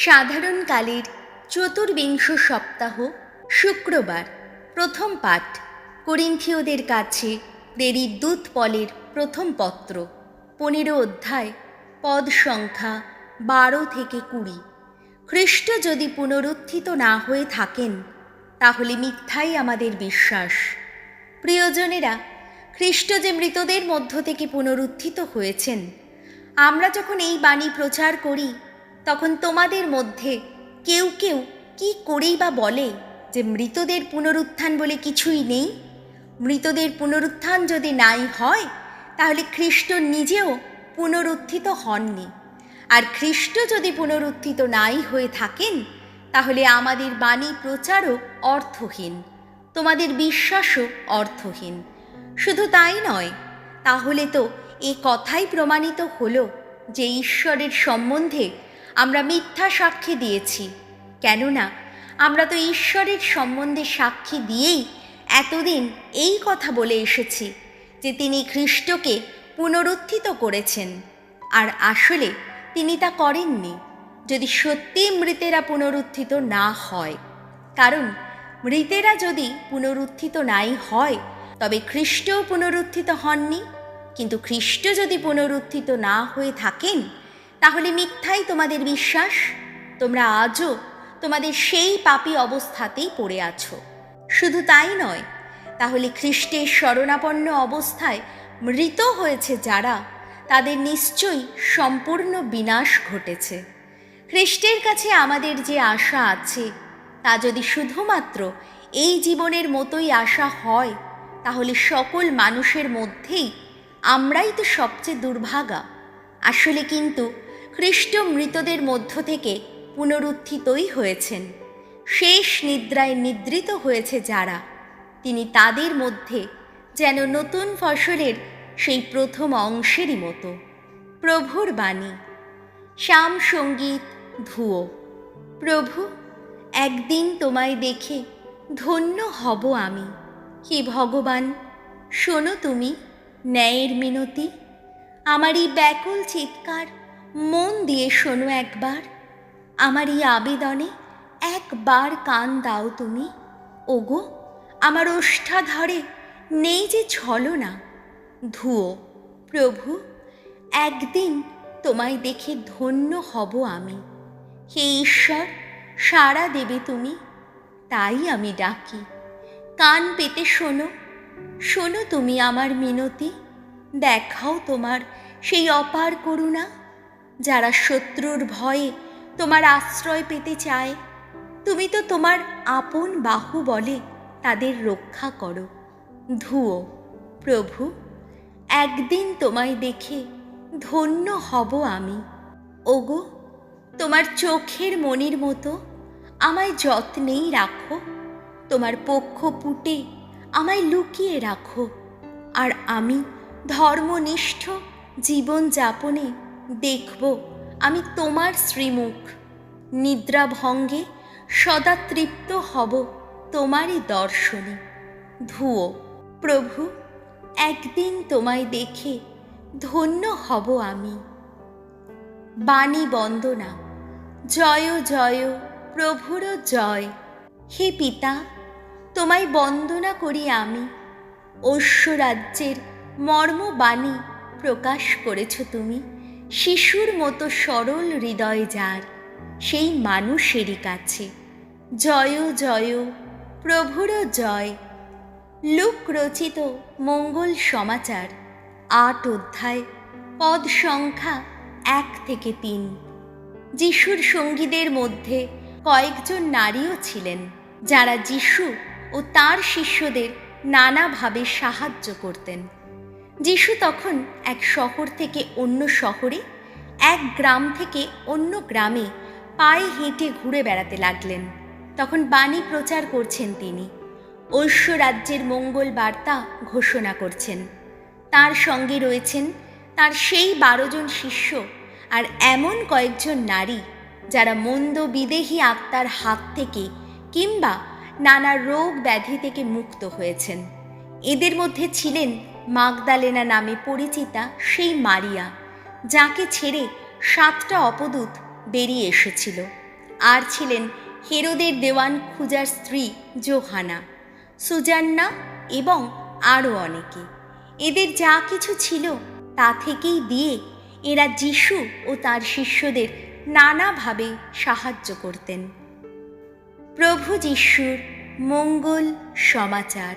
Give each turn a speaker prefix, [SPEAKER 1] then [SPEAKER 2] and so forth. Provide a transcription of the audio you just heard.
[SPEAKER 1] সাধারণকালের চতুর্বিংশ সপ্তাহ শুক্রবার প্রথম পাঠ করিন্থীয়দের কাছে দেরির দূত পলের প্রথম পত্র 15 অধ্যায় পদ সংখ্যা 12 থেকে 20। খ্রিস্ট যদি পুনরুত্থিত না হয়ে থাকেন তাহলে মিথ্যাই আমাদের বিশ্বাস। প্রিয়জনেরা, খ্রিস্ট যে মৃতদের মধ্য থেকে পুনরুত্থিত হয়েছেন, আমরা যখন এই বাণী প্রচার করি তখন তোমাদের মধ্যে কেউ কেউ কি করেই বা বলে যে মৃতদের পুনরুত্থান বলে কিছুই নেই। মৃতদের পুনরুত্থান যদি নাই হয় তাহলে খ্রিস্ট নিজেও পুনরুত্থিত হননি। আর খ্রিস্ট যদি পুনরুত্থিত নাই হয়ে থাকেন তাহলে আমাদের বাণী প্রচারও অর্থহীন, তোমাদের বিশ্বাসও অর্থহীন। শুধু তাই নয়, তাহলে তো এ কথাই প্রমাণিত হলো যে ঈশ্বরের সম্বন্ধে আমরা মিথ্যা সাক্ষী দিয়েছি। কেননা আমরা তো ঈশ্বরের সম্বন্ধে সাক্ষী দিয়েই এতদিন এই কথা বলে এসেছি যে তিনি খ্রিস্টকে পুনরুত্থিত করেছেন, আর আসলে তিনি তা করেননি যদি সত্যি মৃতেরা পুনরুত্থিত না হয়। কারণ মৃতেরা যদি পুনরুত্থিত নাই হয় তবে খ্রিস্টও পুনরুত্থিত হননি। কিন্তু খ্রিস্ট যদি পুনরুত্থিত না হয়ে থাকেন তাহলে মিথ্যাই তোমাদের বিশ্বাস। তোমরা আজও তোমাদের সেই পাপী অবস্থাতেই পড়ে আছো। শুধু তাই নয়, তাহলে খ্রিস্টের শরণাপন্ন অবস্থায় মৃত হয়েছে যারা, তাদের নিশ্চয়ই সম্পূর্ণ বিনাশ ঘটেছে। খ্রিস্টের কাছে আমাদের যে আশা আছে তা যদি শুধুমাত্র এই জীবনের মতোই আশা হয় তাহলে সকল মানুষের মধ্যেই আমরাই তো সবচেয়ে দুর্ভাগা। আসলে কিন্তু খ্রিস্ট মৃতদের মধ্য থেকে পুনরুত্থিতই হয়েছেন। শেষ নিদ্রায় নিদ্রিত হয়েছে যারা, তিনি তাদের মধ্যে যেন নতুন ফসলের সেই প্রথম অংশেরই মতো। প্রভুর বাণী। শ্যাম সঙ্গীত ধুয়ো। প্রভু, একদিন তোমায় দেখে ধন্য হব আমি। হে ভগবান, শোনো তুমি ন্যায়ের মিনতি। আমার এই ব্যাকুল চিৎকার মন দিয়ে শোনো একবার। আমার এই আবেদনে একবার কান দাও তুমি। ওগো, আমার ওষ্ঠাধরে নেই যে ছলনা। ধুয়ো। প্রভু, একদিন তোমায় দেখে ধন্য হব আমি। হে ঈশ্বর, সাড়া দেবে তুমি, তাই আমি ডাকি। কান পেতে শোনো, শোনো তুমি আমার মিনতি। দেখাও তোমার সেই অপার করুণা। যারা শত্রুর ভয়ে তোমার আশ্রয় পেতে চায়, তুমি তো তোমার আপন বাহু বলে তাদের রক্ষা করো। ধুয়ো। প্রভু, একদিন তোমায় দেখে ধন্য হব আমি। ওগো, তোমার চোখের মণির মতো আমায় যত্নেই রাখো। তোমার পক্ষপুটে আমায় লুকিয়ে রাখো। আর আমি ধর্মনিষ্ঠ জীবন যাপনে দেখব আমি তোমার শ্রীমুখ। নিদ্রাভঙ্গে সদা তৃপ্ত হব তোমারই দর্শনে। ধুয়ো। প্রভু, একদিন তোমায় দেখে ধন্য হব আমি। বাণী বন্দনা। জয় জয় প্রভুর জয়। হে পিতা, তোমায় বন্দনা করি আমি। ঐশ্বরাজ্যের মর্মবাণী প্রকাশ করেছ তুমি শিশুর মতো সরল হৃদয় যার, সেই মানুষেরই কাছে। জয় জয় প্রভুর জয়। লুক রচিত মঙ্গল সমাচার 8 অধ্যায় পদ সংখ্যা 1 থেকে 3। যিশুর সঙ্গীদের মধ্যে কয়েকজন নারীও ছিলেন যারা যিশু ও তার শিষ্যদের নানাভাবে সাহায্য করতেন। যিশু তখন এক শহর থেকে অন্য শহরে, এক গ্রাম থেকে অন্য গ্রামে পায়ে হেঁটে ঘুরে বেড়াতে লাগলেন। তখন বাণী প্রচার করছেন তিনি, ঐশ্বরাজ্যের মঙ্গল বার্তা ঘোষণা করছেন। তার সঙ্গে রয়েছেন তার সেই 12 জন শিষ্য আর এমন কয়েকজন নারী যারা মন্দ বিদেহী আত্মার হাত থেকে কিংবা নানা রোগ ব্যাধি থেকে মুক্ত হয়েছেন। এদের মধ্যে ছিলেন মাগদালেনা নামে পরিচিতা সেই মারিয়া, যাকে ছেড়ে 7টা অপদূত বেরিয়ে এসেছিল। আর ছিলেন হেরোদের দেওয়ান খুজার স্ত্রী যোহানা, সুজান্না এবং আরও অনেকে। এদের যা কিছু ছিল তা থেকেই দিয়ে এরা যিশু ও তার শিষ্যদের নানাভাবে সাহায্য করতেন। প্রভু যিশুর মঙ্গল সমাচার।